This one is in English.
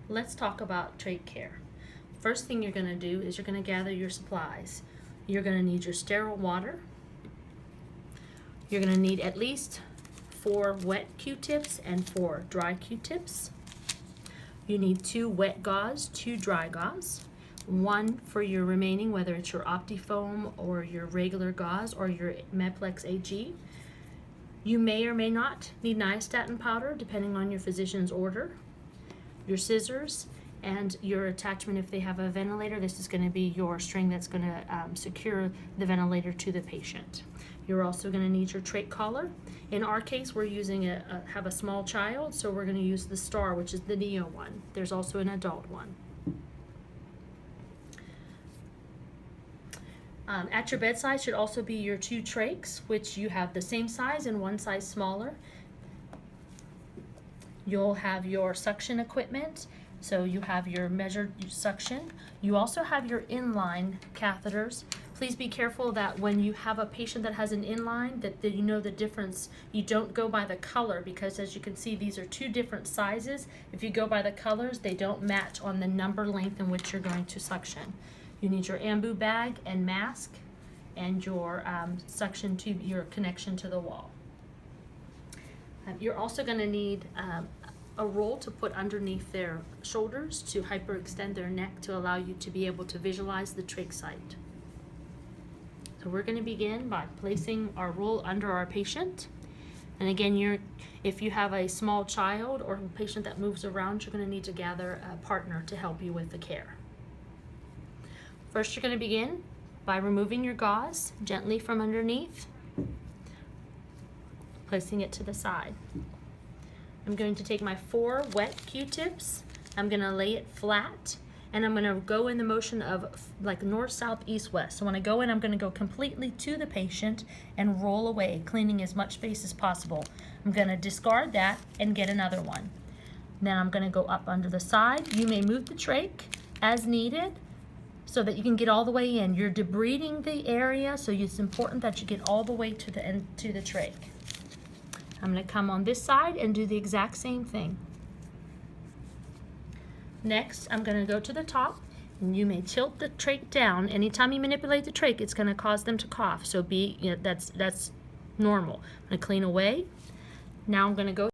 Let's talk about Trach Care. First thing you're going to do is you're going to gather your supplies. You're going to need your sterile water. You're going to need at least 4 wet Q-tips and 4 dry Q-tips. You need 2 wet gauze, 2 dry gauze, 1 for your remaining, whether it's your Optifoam or your regular gauze or your Medplex AG. You may or may not need nystatin powder depending on your physician's order. Your scissors and your attachment if they have a ventilator. This is going to be your string that's going to secure the ventilator to the patient. You're also going to need your trach collar. In our case, we're using have a small child, so we're going to use the Star, which is the Neo one. There's also an adult one. At your bedside should also be your 2 trachs, which you have the same size and 1 size smaller. You'll have your suction equipment, so you have your measured suction. You also have your inline catheters. Please be careful that when you have a patient that has an inline, that you know the difference. You don't go by the color, because as you can see, these are 2 different sizes. If you go by the colors, they don't match on the number length in which you're going to suction. You need your ambu bag and mask and your suction tube, your connection to the wall. You're also going to need a roll to put underneath their shoulders to hyperextend their neck to allow you to be able to visualize the trach site. So we're going to begin by placing our roll under our patient. And again, if you have a small child or a patient that moves around, you're going to need to gather a partner to help you with the care. First, you're going to begin by removing your gauze gently from underneath, placing it to the side. I'm going to take my 4 wet Q-tips, I'm going to lay it flat, and I'm going to go in the motion of like north, south, east, west. So when I go in, I'm going to go completely to the patient and roll away, cleaning as much space as possible. I'm going to discard that and get another one. Then I'm going to go up under the side. You may move the trach as needed so that you can get all the way in. You're debriding the area, so it's important that you get all the way to the end, to the trach. I'm going to come on this side and do the exact same thing. Next, I'm going to go to the top, and you may tilt the trach down. Anytime you manipulate the trach, it's going to cause them to cough. So that's normal. I'm going to clean away. Now I'm going to go